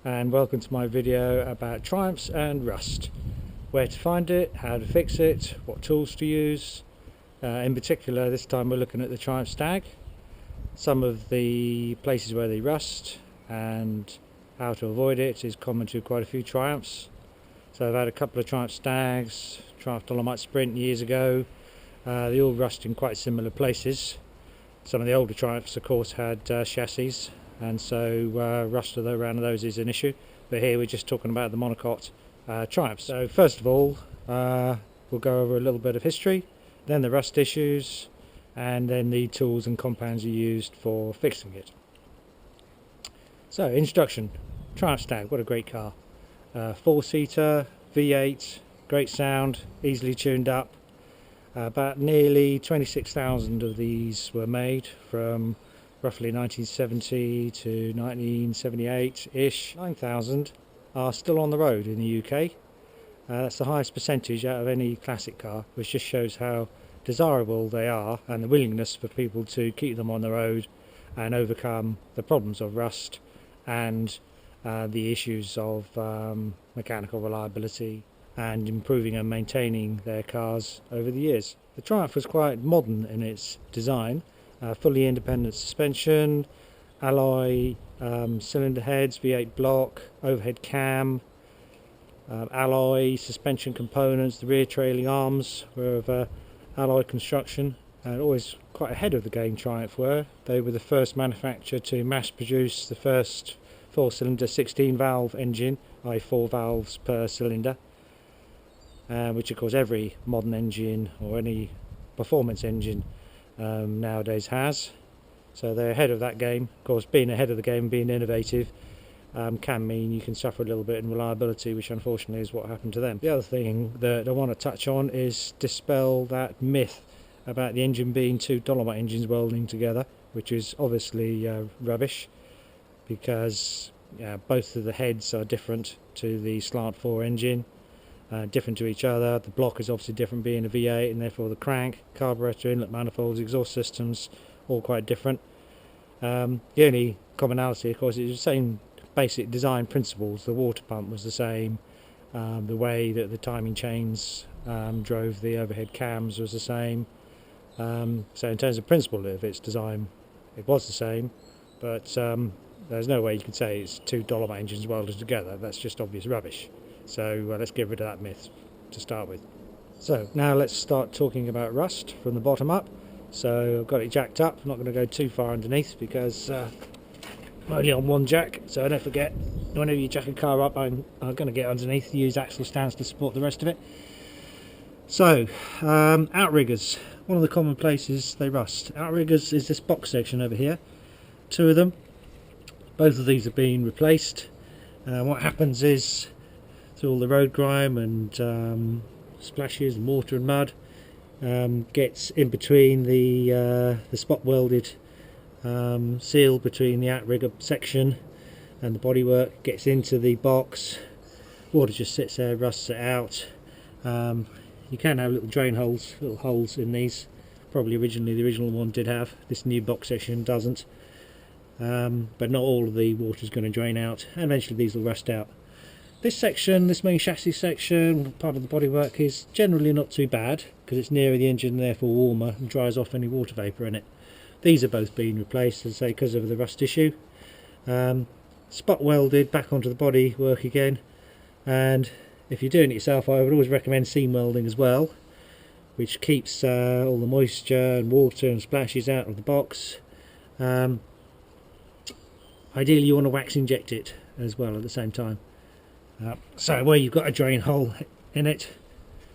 and welcome to my video about Triumphs and rust. Where to find it, how to fix it, what tools to use. In particular this time we're looking at the Triumph Stag, some of the places where they rust and how to avoid it is common to quite a few Triumphs. So I've had a couple of Triumph Stags, Triumph Dolomite Sprint years ago. They all rust in quite similar places. Some of the older Triumphs of course had chassis, and so rust around those is an issue, but here we're just talking about the monocoque Triumphs. So first of all we'll go over a little bit of history, then the rust issues, and then the tools and compounds you used for fixing it. So introduction. Triumph Stag, what a great car. 4-seater, V8, great sound, easily tuned up. About nearly 26,000 of these were made from roughly 1970 to 1978-ish. 9,000 are still on the road in the UK. That's the highest percentage out of any classic car, which just shows how desirable they are and the willingness for people to keep them on the road and overcome the problems of rust and the issues of mechanical reliability and improving and maintaining their cars over the years. The Triumph was quite modern in its design, fully independent suspension, alloy cylinder heads, V8 block, overhead cam, alloy suspension components. The rear trailing arms were of alloy construction, and always quite ahead of the game Triumph were. They were the first manufacturer to mass produce the first 4-cylinder 16 valve engine, i.e. 4 valves per cylinder. Which of course every modern engine or any performance engine nowadays has. So they're ahead of that game. Of course, being ahead of the game, being innovative, can mean you can suffer a little bit in reliability, which unfortunately is what happened to them. The other thing that I want to touch on is dispel that myth about the engine being two Dolomite engines welding together, which is obviously rubbish, because both of the heads are different to the slant 4 engine. Different to each other. The block is obviously different, being a V8, and therefore the crank, carburetor, inlet manifolds, exhaust systems, all quite different. The only commonality of course is the same basic design principles. The water pump was the same, the way that the timing chains drove the overhead cams was the same. So in terms of principle of its design it was the same, but there's no way you can say it's two Dolomite engines welded together. That's just obvious rubbish. So let's get rid of that myth to start with. So now let's start talking about rust from the bottom up. So I've got it jacked up. I'm not going to go too far underneath because I'm only on one jack, so don't forget, whenever you jack a car up, I'm going to get underneath, use axle stands to support the rest of it. So outriggers, one of the common places they rust. Outriggers is this box section over here, 2 of them. Both of these have been replaced. What happens is, all the road grime and splashes and water and mud gets in between the spot welded seal between the outrigger section and the bodywork, gets into the box. Water just sits there, rusts it out. You can have little drain holes, little holes in these. Probably originally the original one did have, this new box section doesn't, but not all of the water is going to drain out, and eventually these will rust out. This section, this main chassis section, part of the bodywork, is generally not too bad because it's nearer the engine and therefore warmer and dries off any water vapour in it. These are both being replaced, as I say, because of the rust issue. Spot welded back onto the bodywork again, and if you're doing it yourself I would always recommend seam welding as well, which keeps all the moisture and water and splashes out of the box. Ideally you want to wax inject it as well at the same time. So where you've got a drain hole in it,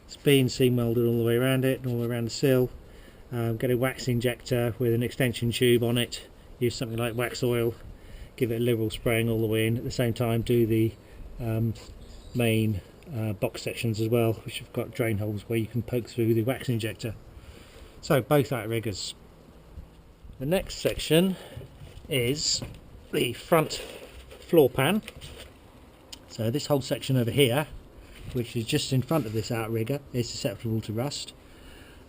it's been seam welded all the way around it and all the way around the sill. Get a wax injector with an extension tube on it, use something like wax oil, give it a liberal spraying all the way in. At the same time do the main box sections as well, which have got drain holes where you can poke through the wax injector. So both outriggers. The next section is the front floor pan. So this whole section over here, which is just in front of this outrigger, is susceptible to rust.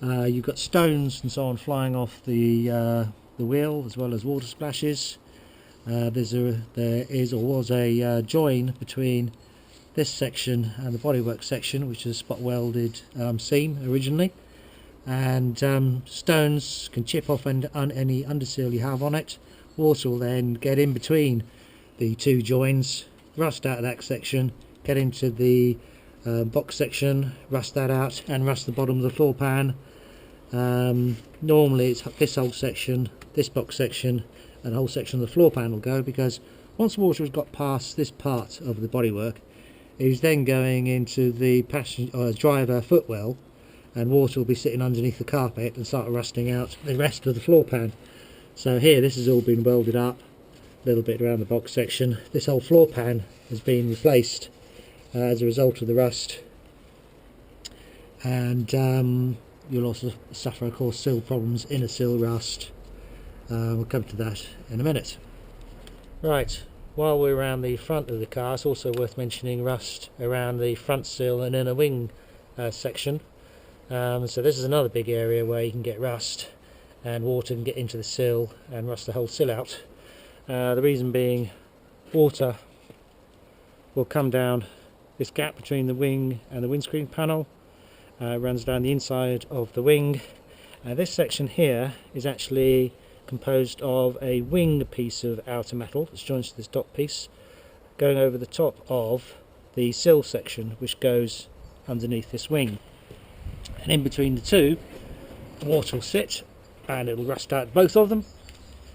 You've got stones and so on flying off the wheel, as well as water splashes. there is or was a join between this section and the bodywork section, which is a spot welded seam originally, and stones can chip off any underseal you have on it. Water will then get in between the two joins, rust out that section, get into the box section, rust that out, and rust the bottom of the floor pan. Normally it's this whole section, this box section, and the whole section of the floor pan will go, because once water has got past this part of the bodywork, it is then going into the driver footwell, and water will be sitting underneath the carpet and start rusting out the rest of the floor pan. So here, this has all been welded up, a little bit around the box section. This whole floor pan has been replaced as a result of the rust, and you'll also suffer, of course, sill problems, inner sill rust. We'll come to that in a minute. Right, while we're around the front of the car, it's also worth mentioning rust around the front sill and inner wing section. So this is another big area where you can get rust, and water can get into the sill and rust the whole sill out. The reason being, water will come down this gap between the wing and the windscreen panel, runs down the inside of the wing. This section here is actually composed of a wing piece of outer metal that's joined to this dot piece, going over the top of the sill section, which goes underneath this wing. And in between the two, water will sit and it'll rust out both of them.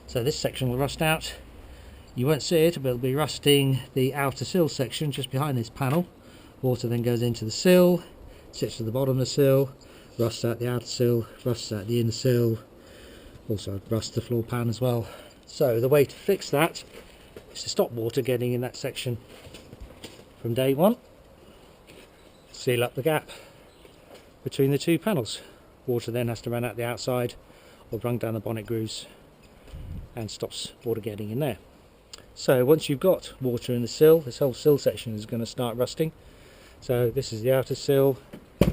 So this section will rust out. You won't see it, but it'll be rusting the outer sill section just behind this panel. Water then goes into the sill, sits at the bottom of the sill, rusts out the outer sill, rusts out the inner sill, also rust the floor pan as well. So the way to fix that is to stop water getting in that section from day one. Seal up the gap between the two panels. Water then has to run out the outside or run down the bonnet grooves and stops water getting in there. So once you've got water in the sill, this whole sill section is going to start rusting. So this is the outer sill. Of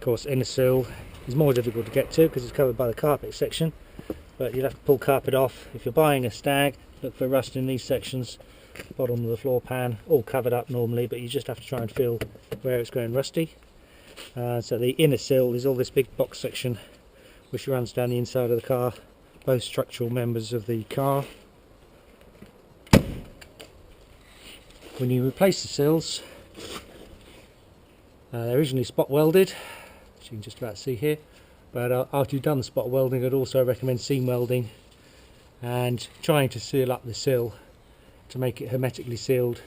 course, inner sill is more difficult to get to because it's covered by the carpet section, but you'll have to pull carpet off. If you're buying a Stag, look for rust in these sections. Bottom of the floor pan, all covered up normally, but you just have to try and feel where it's going rusty. So the inner sill is all this big box section which runs down the inside of the car, both structural members of the car. When you replace the sills, they're originally spot welded, as you can just about see here, but after you've done the spot welding, I'd also recommend seam welding and trying to seal up the sill to make it hermetically sealed.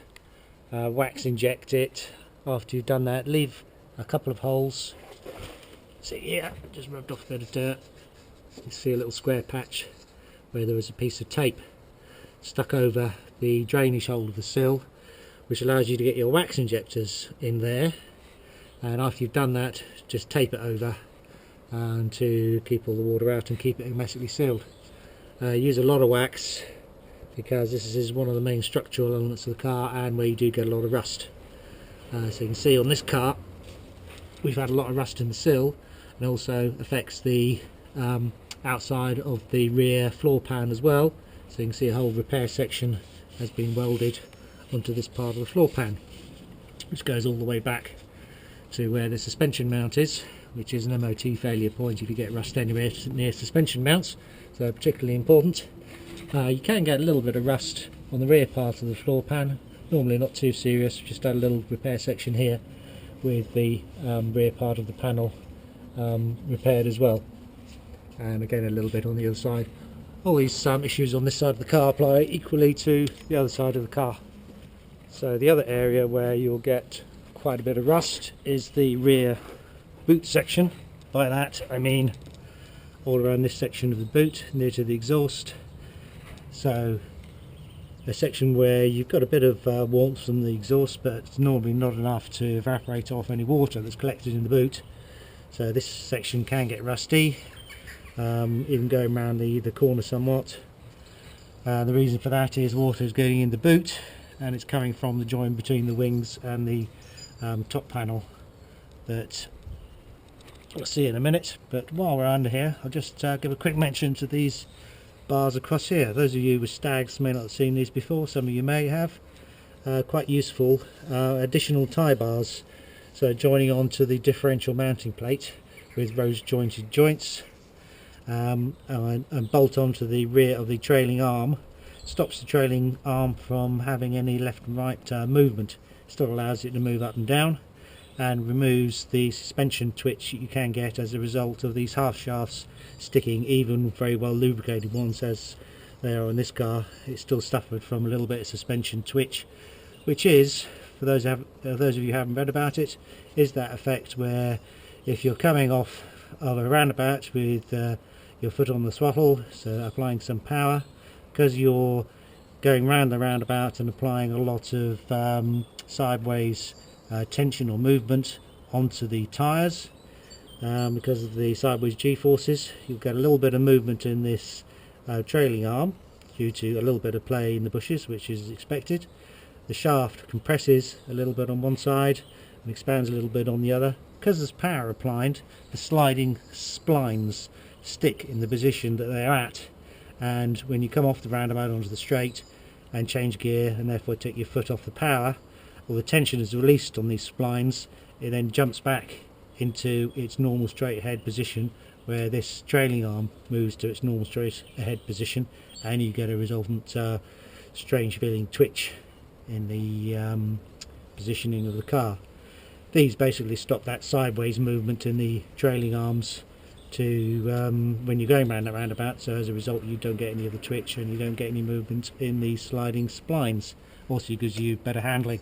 Wax inject it. After you've done that, leave a couple of holes. See here, just rubbed off a bit of dirt. You see a little square patch where there was a piece of tape stuck over the drainage hole of the sill, which allows you to get your wax injectors in there. And after you've done that, just tape it over and to keep all the water out and keep it hermetically sealed. Use a lot of wax because this is one of the main structural elements of the car and where you do get a lot of rust. So you can see on this car we've had a lot of rust in the sill, and also affects the outside of the rear floor pan as well. So you can see a whole repair section has been welded onto this part of the floor pan, which goes all the way back to where the suspension mount is, which is an MOT failure point if you get rust anywhere near suspension mounts, so particularly important. You can get a little bit of rust on the rear part of the floor pan, normally not too serious, just add a little repair section here with the rear part of the panel repaired as well, and again a little bit on the other side. All these issues on this side of the car apply equally to the other side of the car. So the other area where you'll get quite a bit of rust is the rear boot section. By that I mean all around this section of the boot near to the exhaust. So a section where you've got a bit of warmth from the exhaust, but it's normally not enough to evaporate off any water that's collected in the boot. So this section can get rusty, even going around the corner somewhat. The reason for that is water is going in the boot and it's coming from the joint between the wings and the top panel that we'll see in a minute. But while we're under here, I'll just give a quick mention to these bars across here. Those of you with Stags may not have seen these before, some of you may have. Quite useful additional tie bars, so joining onto the differential mounting plate with rose jointed joints, and bolt onto the rear of the trailing arm. Stops the trailing arm from having any left and right movement, still allows it to move up and down, and removes the suspension twitch you can get as a result of these half shafts sticking. Even very well lubricated ones as they are on this car, it still suffered from a little bit of suspension twitch, which is, for those of you who haven't read about it, is that effect where if you're coming off of a roundabout with your foot on the throttle, so applying some power, because you're going round the roundabout and applying a lot of sideways tension or movement onto the tyres, because of the sideways g-forces, you'll get a little bit of movement in this trailing arm due to a little bit of play in the bushes, which is expected. The shaft compresses a little bit on one side and expands a little bit on the other. Because there's power applied, the sliding splines stick in the position that they're at, and when you come off the roundabout onto the straight and change gear and therefore take your foot off the power, or the tension is released on these splines, it then jumps back into its normal straight ahead position, where this trailing arm moves to its normal straight ahead position, and you get a resultant strange feeling twitch in the positioning of the car. These basically stop that sideways movement in the trailing arms to when you're going round that roundabout, so as a result you don't get any of the twitch and you don't get any movement in the sliding splines. Also gives you better handling.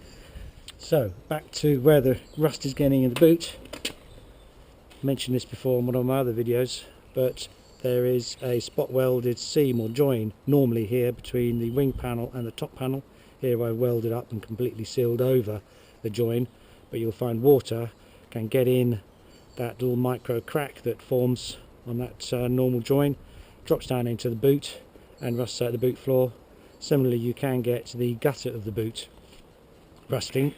So back to where the rust is getting in the boot. I mentioned this before in one of my other videos, but there is a spot welded seam or join normally here between the wing panel and the top panel. Here I welded up and completely sealed over the join, but you'll find water can get in that little micro crack that forms on that normal join, drops down into the boot and rusts out the boot floor. Similarly, you can get the gutter of the boot rusting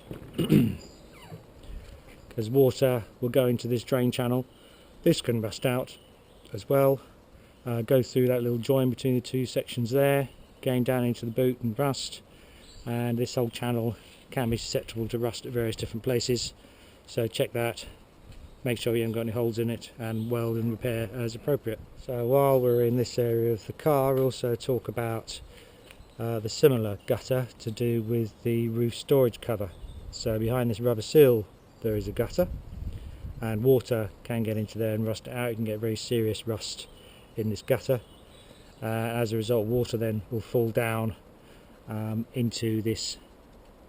because water will go into this drain channel. This can rust out as well, go through that little join between the two sections there, going down into the boot and rust. And this whole channel can be susceptible to rust at various different places, so check that, make sure you haven't got any holes in it, and weld and repair as appropriate. So while we're in this area of the car, we'll also talk about the similar gutter to do with the roof storage cover. So behind this rubber seal there is a gutter, and water can get into there and rust it out. You can get very serious rust in this gutter. As a result, water then will fall down into this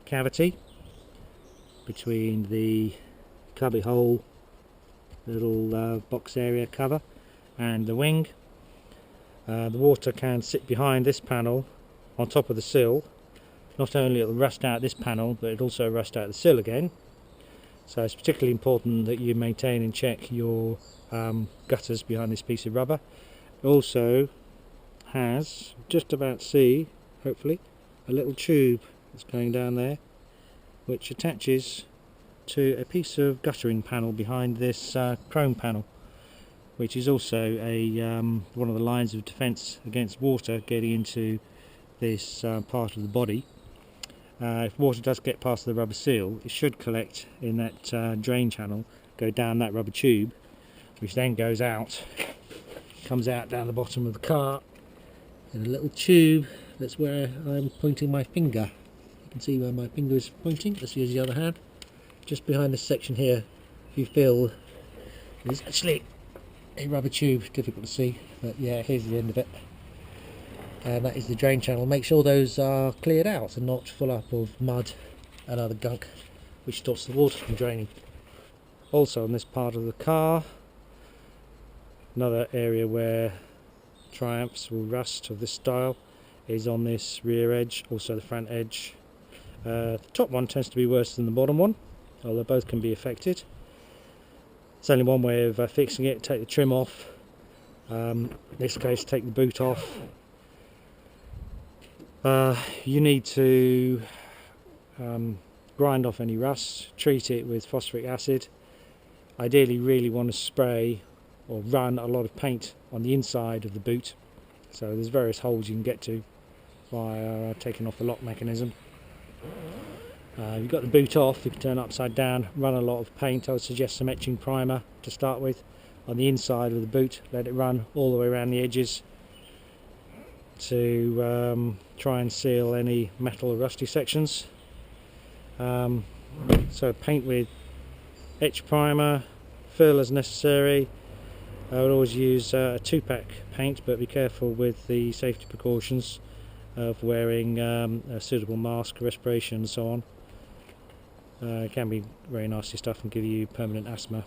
cavity between the cubby hole, little box area cover, and the wing. The water can sit behind this panel on top of the sill. Not only it'll rust out this panel, but it'll also rust out the sill again. So it's particularly important that you maintain and check your gutters behind this piece of rubber. It also has, just about see, hopefully, a little tube that's going down there, which attaches to a piece of guttering panel behind this chrome panel, which is also a one of the lines of defence against water getting into this part of the body. If water does get past the rubber seal, it should collect in that drain channel, go down that rubber tube, which then goes out, comes out down the bottom of the car in a little tube. That's where I'm pointing my finger. You can see where my finger is pointing. Let's use the other hand. Just behind this section here, if you feel, there's actually a rubber tube, difficult to see, but yeah, here's the end of it. And that is the drain channel. Make sure those are cleared out and not full up of mud and other gunk, which stops the water from draining. Also on this part of the car, another area where Triumphs will rust of this style is on this rear edge, also the front edge. The top one tends to be worse than the bottom one, although both can be affected. There's only one way of fixing it: take the trim off. In this case, take the boot off. You need to grind off any rust, treat it with phosphoric acid. Ideally, really want to spray or run a lot of paint on the inside of the boot, So there's various holes you can get to by taking off the lock mechanism. You've got the boot off, you can turn it upside down, run a lot of paint. I would suggest some etching primer to start with on the inside of the boot, let it run all the way around the edges to try and seal any metal or rusty sections. So paint with etch primer, fill as necessary. I would always use a 2-pack paint, but be careful with the safety precautions of wearing a suitable mask, respiration and so on. It can be very nasty stuff and give you permanent asthma.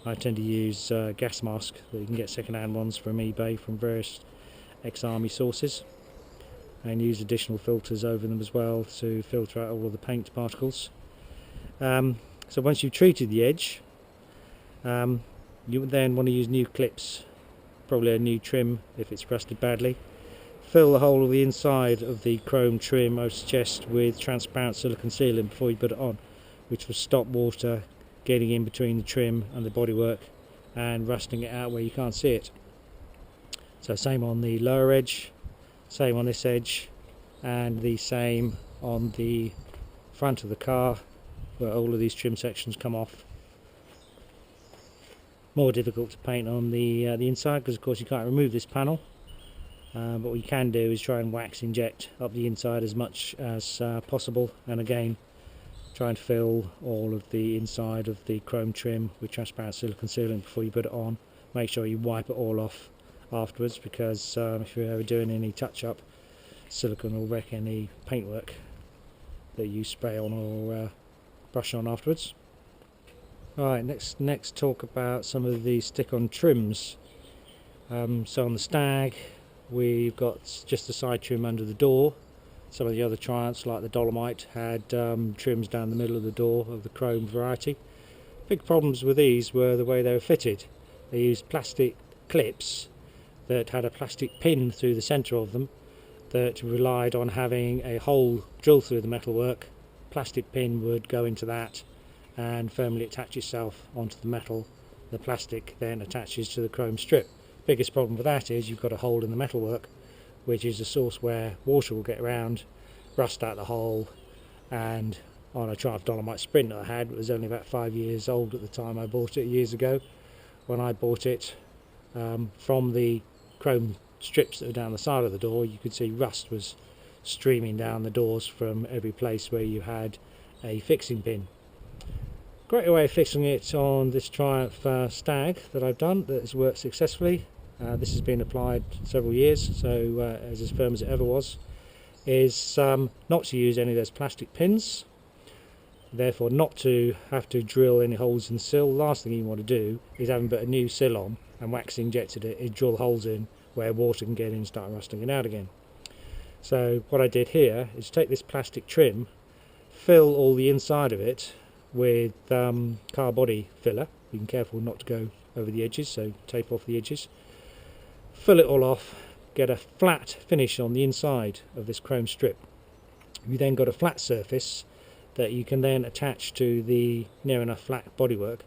I tend to use gas mask, that you can get second-hand ones from eBay from various ex-army sources, and use additional filters over them as well to filter out all of the paint particles. So once you've treated the edge, you would then want to use new clips, probably a new trim if it's rusted badly. Fill the whole of the inside of the chrome trim, I would suggest, with transparent silicone sealant before you put it on, which will stop water getting in between the trim and the bodywork and rusting it out where you can't see it. So same on the lower edge, same on this edge, and the same on the front of the car where all of these trim sections come off. More difficult to paint on the inside because of course you can't remove this panel, but what you can do is try and wax inject up the inside as much as possible, and again try and fill all of the inside of the chrome trim with transparent silicone sealant before you put it on. Make sure you wipe it all off afterwards, because if you're ever doing any touch-up, silicone will wreck any paintwork that you spray on or brush on afterwards. Alright, next talk about some of the stick-on trims. So on the Stag we've got just the side trim under the door. Some of the other Triumphs, like the Dolomite, had trims down the middle of the door of the chrome variety. Big problems with these were the way they were fitted. They used plastic clips that had a plastic pin through the centre of them that relied on having a hole drilled through the metalwork. Plastic pin would go into that and firmly attach itself onto the metal. The plastic then attaches to the chrome strip. Biggest problem with that is you've got a hole in the metalwork, which is a source where water will get around, rust out the hole. And on a Triumph Dolomite Sprint that I had, it was only about 5 years old at the time I bought it years ago. When I bought it, from the chrome strips that were down the side of the door, you could see rust was streaming down the doors from every place where you had a fixing pin. Great way of fixing it on this Triumph Stag that I've done, that has worked successfully. This has been applied several years, so as firm as it ever was, is not to use any of those plastic pins, therefore not to have to drill any holes in the sill. Last thing you want to do is having put a new sill on and wax injected it, and drill holes in where water can get in and start rusting it out again. So what I did here is take this plastic trim, fill all the inside of it with car body filler. Be careful not to go over the edges, so tape off the edges. Fill it all off, get a flat finish on the inside of this chrome strip. You then got a flat surface that you can then attach to the near enough flat bodywork.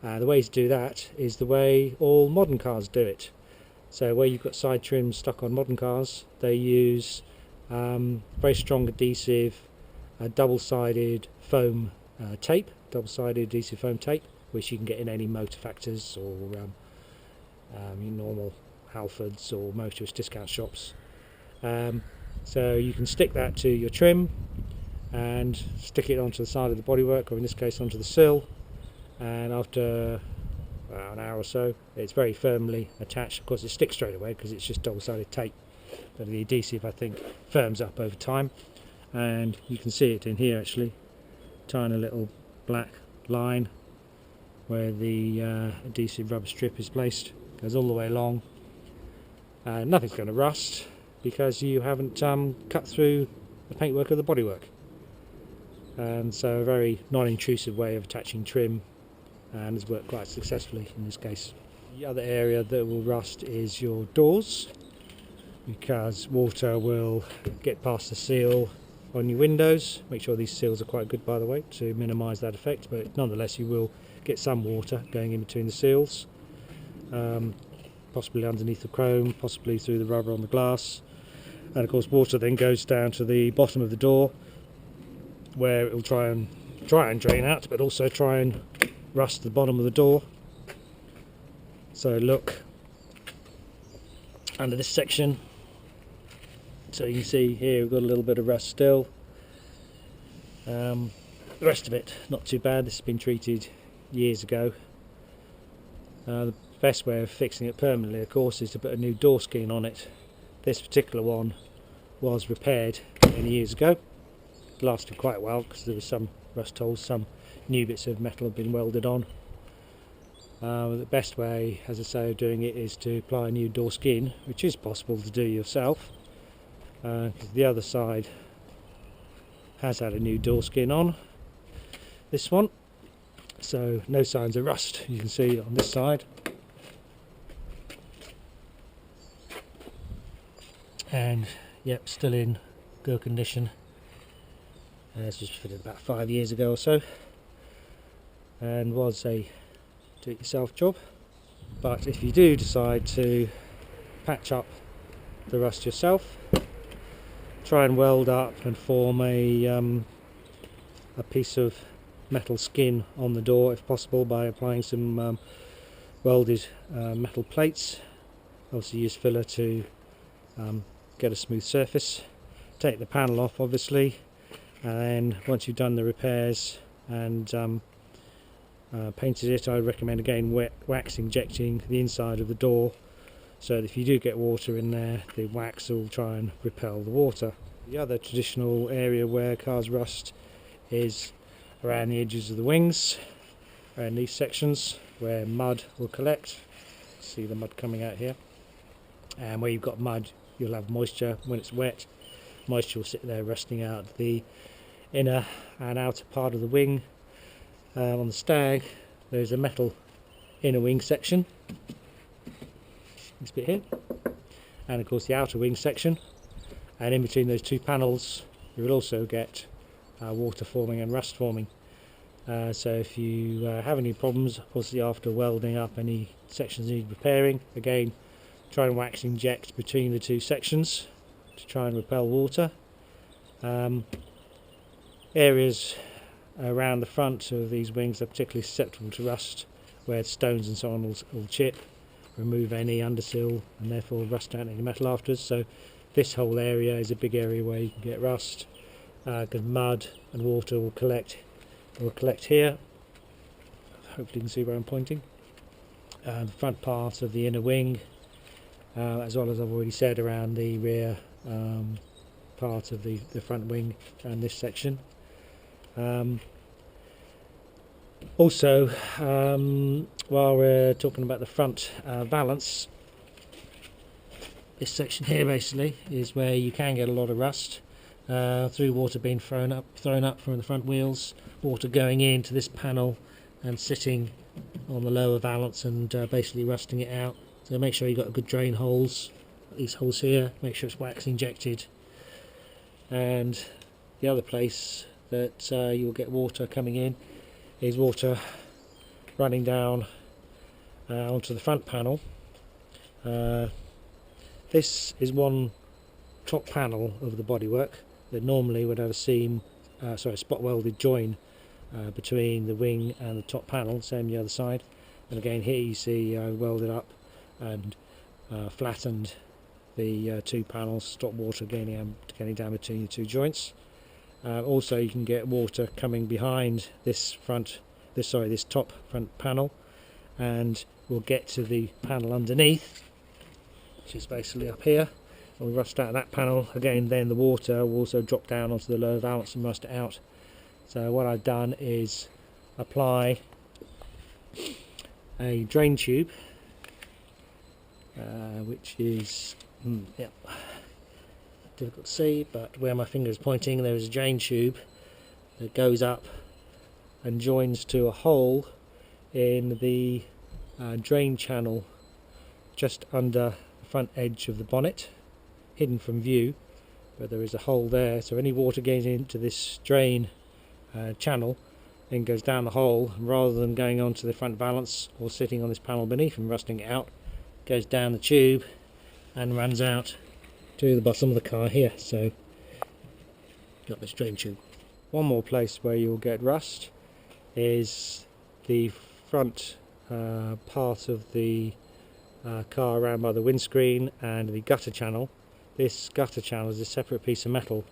The way to do that is the way all modern cars do it. So where you've got side trims stuck on modern cars, they use very strong adhesive, double-sided foam tape, double-sided adhesive foam tape, which you can get in any motor factors or normal Halfords or motorist discount shops. So you can stick that to your trim and stick it onto the side of the bodywork, or in this case onto the sill, and after an hour or so it's very firmly attached. Of course it sticks straight away because it's just double-sided tape, but the adhesive I think firms up over time, and you can see it in here actually, tiny little black line where the adhesive rubber strip is placed, goes all the way along. Nothing's going to rust because you haven't cut through the paintwork of the bodywork, and so a very non-intrusive way of attaching trim, and has worked quite successfully in this case. The other area that will rust is your doors, because water will get past the seal on your windows. Make sure these seals are quite good, by the way, to minimise that effect, but nonetheless you will get some water going in between the seals. possibly underneath the chrome, possibly through the rubber on the glass. And of course water then goes down to the bottom of the door, where it will try and drain out, but also try and rust the bottom of the door. So look under this section, so you can see here we've got a little bit of rust still. The rest of it not too bad. This has been treated years ago. The best way of fixing it permanently, of course, is to put a new door skin on it. This particular one was repaired many years ago. It lasted quite well because there was some rust holes, some new bits of metal have been welded on. The best way, as I say, of doing it is to apply a new door skin, which is possible to do yourself. The other side has had a new door skin on, this one, so no signs of rust. You can see on this side, and yep, still in good condition. It's just fitted about 5 years ago or so, and was a do-it-yourself job. But if you do decide to patch up the rust yourself, try and weld up and form a piece of metal skin on the door if possible, by applying some welded metal plates. Obviously use filler to get a smooth surface. Take the panel off obviously, and then once you've done the repairs and painted it, I recommend again wax injecting the inside of the door, so that if you do get water in there, the wax will try and repel the water. The other traditional area where cars rust is around the edges of the wings, around these sections where mud will collect. See the mud coming out here, and where you've got mud you'll have moisture. When it's wet, moisture will sit there rusting out the inner and outer part of the wing. On the Stag there's a metal inner wing section, this bit here, and of course the outer wing section, and in between those two panels you will also get water forming and rust forming. So if you have any problems, obviously after welding up any sections need repairing, again try and wax inject between the two sections to try and repel water. Areas around the front of these wings are particularly susceptible to rust, where stones and so on will chip, remove any underseal and therefore rust out any metal afterwards. So this whole area is a big area where you can get rust, because mud and water will collect here. Hopefully you can see where I'm pointing. The front part of the inner wing, as well as I've already said, around the rear part of the front wing and this section. Also, while we're talking about the front valance, this section here basically is where you can get a lot of rust through water being thrown up from the front wheels, water going into this panel and sitting on the lower valance and basically rusting it out. So make sure you've got good drain holes, these holes here, make sure it's wax injected. And the other place that you'll get water coming in is water running down onto the front panel. This is one top panel of the bodywork that normally would have a spot welded join between the wing and the top panel, same the other side. And again here you see I welded up and flattened the two panels to stop water getting down between the two joints. Also you can get water coming behind this top front panel, and we'll get to the panel underneath, which is basically up here. We'll rust out that panel again, then the water will also drop down onto the lower valance and rust it out. So what I've done is apply a drain tube, which is difficult to see, but where my finger is pointing there is a drain tube that goes up and joins to a hole in the drain channel just under the front edge of the bonnet, hidden from view, but there is a hole there, so any water getting into this drain channel then goes down the hole, and rather than going onto the front valance or sitting on this panel beneath and rusting it out, goes down the tube and runs out to the bottom of the car here. So got this drain tube. One more place where you'll get rust is the front part of the car around by the windscreen and the gutter channel. This gutter channel is a separate piece of metal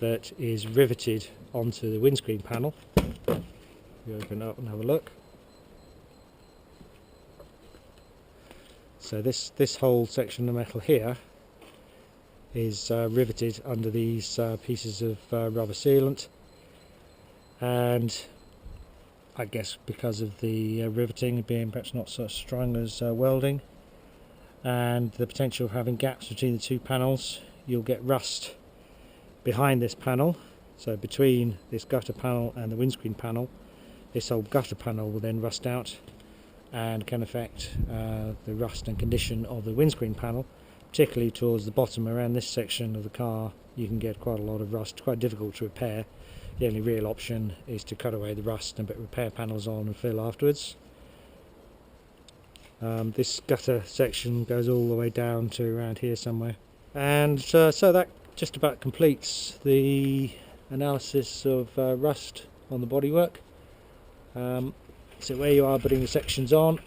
that is riveted onto the windscreen panel. You open it up and have a look. So this whole section of metal here is riveted under these pieces of rubber sealant, and I guess because of the riveting being perhaps not so strong as welding, and the potential of having gaps between the two panels, you'll get rust behind this panel. So between this gutter panel and the windscreen panel, this whole gutter panel will then rust out and can affect the rust and condition of the windscreen panel, particularly towards the bottom around this section of the car. You can get quite a lot of rust, quite difficult to repair. The only real option is to cut away the rust and put repair panels on and fill afterwards. This gutter section goes all the way down to around here somewhere, and so that just about completes the analysis of rust on the bodywork. So where you are putting the sections on,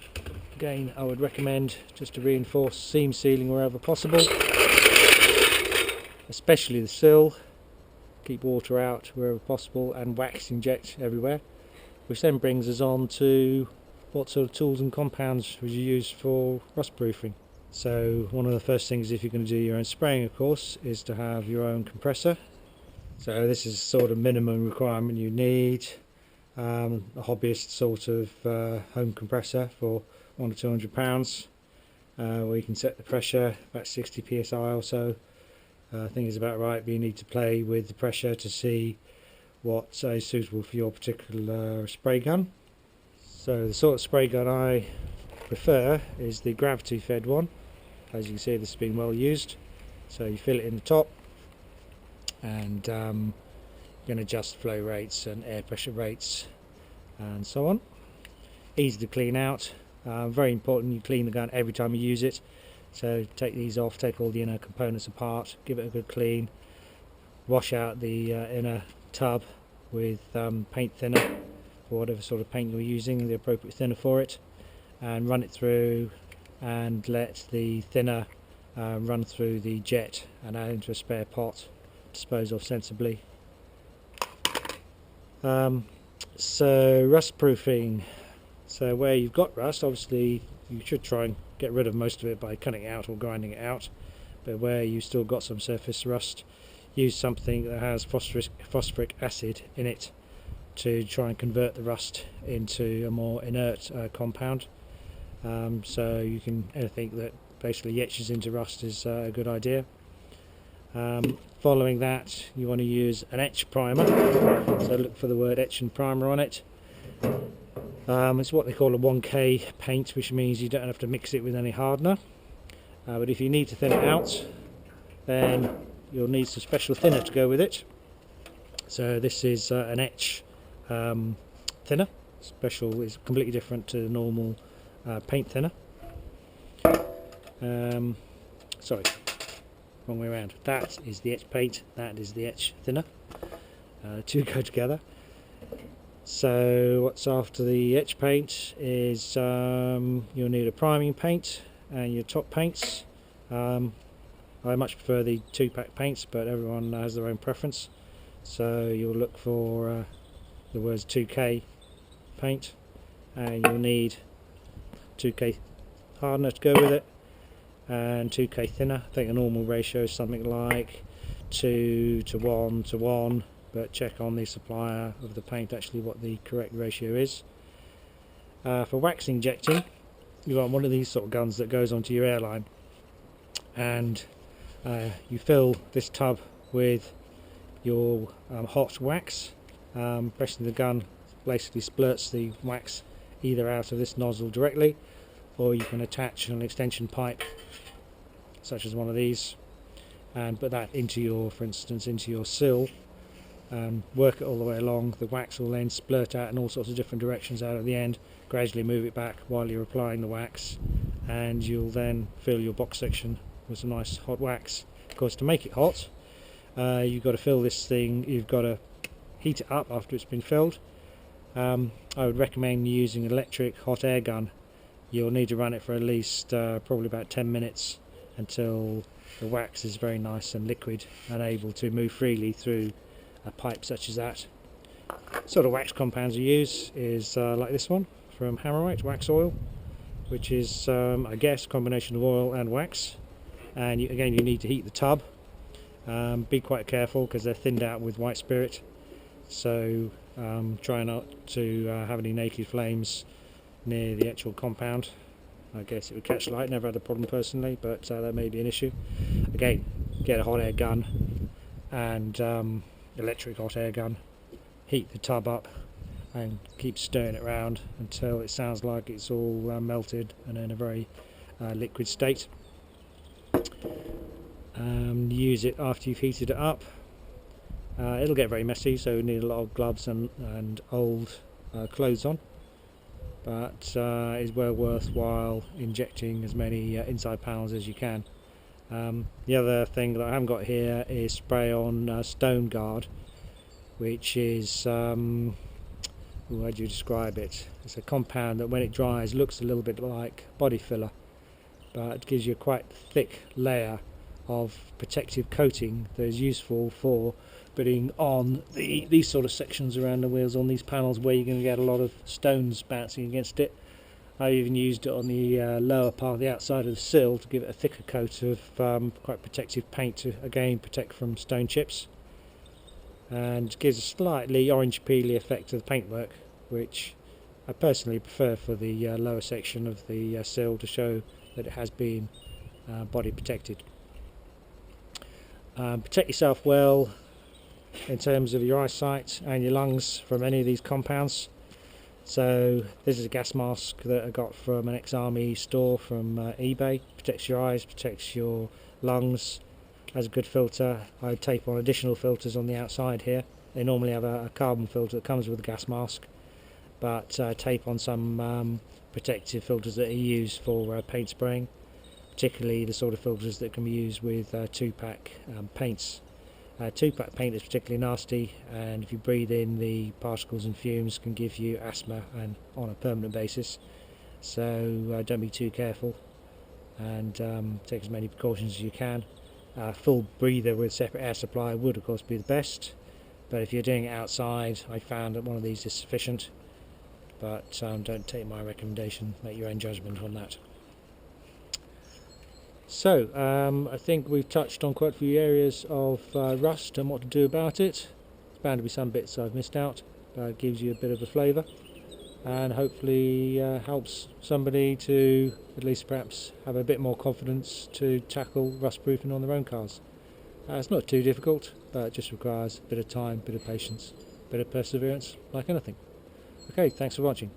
again I would recommend just to reinforce seam sealing wherever possible, especially the sill. Keep water out wherever possible and wax inject everywhere, which then brings us on to what sort of tools and compounds would you use for rust proofing. So one of the first things, if you're going to do your own spraying of course, is to have your own compressor. So this is sort of minimum requirement you need. A hobbyist sort of home compressor for £100 to £200, where you can set the pressure about 60 psi or so. I think it's about right, but you need to play with the pressure to see what is suitable for your particular spray gun. So the sort of spray gun I prefer is the gravity fed one. As you can see, this has been well used. So you fill it in the top, and you can adjust flow rates and air pressure rates and so on. Easy to clean out. Very important you clean the gun every time you use it. So take these off, take all the inner components apart, give it a good clean, wash out the inner tub with paint thinner, or whatever sort of paint you're using, the appropriate thinner for it, and run it through and let the thinner run through the jet and out into a spare pot, dispose of sensibly. So rust proofing. So where you've got rust, obviously you should try and get rid of most of it by cutting it out or grinding it out, but where you've still got some surface rust, use something that has phosphoric acid in it to try and convert the rust into a more inert compound. So you can, anything that basically etches into rust is a good idea. Following that, you want to use an etch primer, so look for the word etch and primer on it. It's what they call a 1K paint, which means you don't have to mix it with any hardener, but if you need to thin it out, then you'll need some special thinner to go with it. So this is an etch thinner. Special is completely different to the normal paint thinner. Sorry, wrong way around. That is the etch paint, that is the etch thinner. Two go together. So what's after the etch paint is you'll need a priming paint and your top paints. I much prefer the 2-pack paints, but everyone has their own preference. So you'll look for the words 2K paint, and you'll need 2K hardener to go with it, and 2K thinner. I think a normal ratio is something like 2 to 1 to 1. But check on the supplier of the paint actually what the correct ratio is. For wax injecting, you want one of these sort of guns that goes onto your airline, and you fill this tub with your hot wax. Pressing the gun basically splurts the wax either out of this nozzle directly, or you can attach an extension pipe such as one of these and put that into your, for instance, into your sill, and work it all the way along. The wax will then splurt out in all sorts of different directions out at the end. Gradually move it back while you're applying the wax, and you'll then fill your box section with some nice hot wax. Of course, to make it hot, you've got to fill this thing, you've got to heat it up after it's been filled. I would recommend using an electric hot air gun. You'll need to run it for at least probably about 10 minutes until the wax is very nice and liquid and able to move freely through a pipe such as that. Sort of wax compounds you use is like this one from Hammerite, wax oil, which is I guess a combination of oil and wax. And again, you need to heat the tub. Be quite careful because they're thinned out with white spirit, so try not to have any naked flames near the actual compound. I guess it would catch light. Never had a problem personally, but that may be an issue. Again, get a hot air gun and electric hot air gun, heat the tub up and keep stirring it around until it sounds like it's all melted and in a very liquid state. Use it after you've heated it up. It'll get very messy, so you need a lot of gloves and old clothes on, but it's well worthwhile injecting as many inside panels as you can. The other thing that I haven't got here is spray on stone guard, which is how do you describe it? It's a compound that when it dries looks a little bit like body filler, but it gives you a quite thick layer of protective coating that is useful for putting on these sort of sections around the wheels on these panels where you're going to get a lot of stones bouncing against it. I even used it on the lower part of the outside of the sill to give it a thicker coat of quite protective paint to again protect from stone chips, and gives a slightly orange peely effect to the paintwork, which I personally prefer for the lower section of the sill to show that it has been body protected. Protect yourself well in terms of your eyesight and your lungs from any of these compounds. So this is a gas mask that I got from an ex-army store from eBay. Protects your eyes, protects your lungs, has a good filter. I tape on additional filters on the outside here. They normally have a carbon filter that comes with the gas mask, but tape on some protective filters that are used for paint spraying, particularly the sort of filters that can be used with 2-pack paints. 2-pack paint is particularly nasty, and if you breathe in the particles and fumes can give you asthma and on a permanent basis, so don't be too careful and take as many precautions as you can. Full breather with separate air supply would of course be the best, but if you're doing it outside I found that one of these is sufficient, but don't take my recommendation, make your own judgment on that. So I think we've touched on quite a few areas of rust and what to do about it. There's bound to be some bits I've missed out, but it gives you a bit of a flavour and hopefully helps somebody to at least perhaps have a bit more confidence to tackle rust proofing on their own cars. It's not too difficult, but it just requires a bit of time, a bit of patience, a bit of perseverance, like anything. Okay, thanks for watching.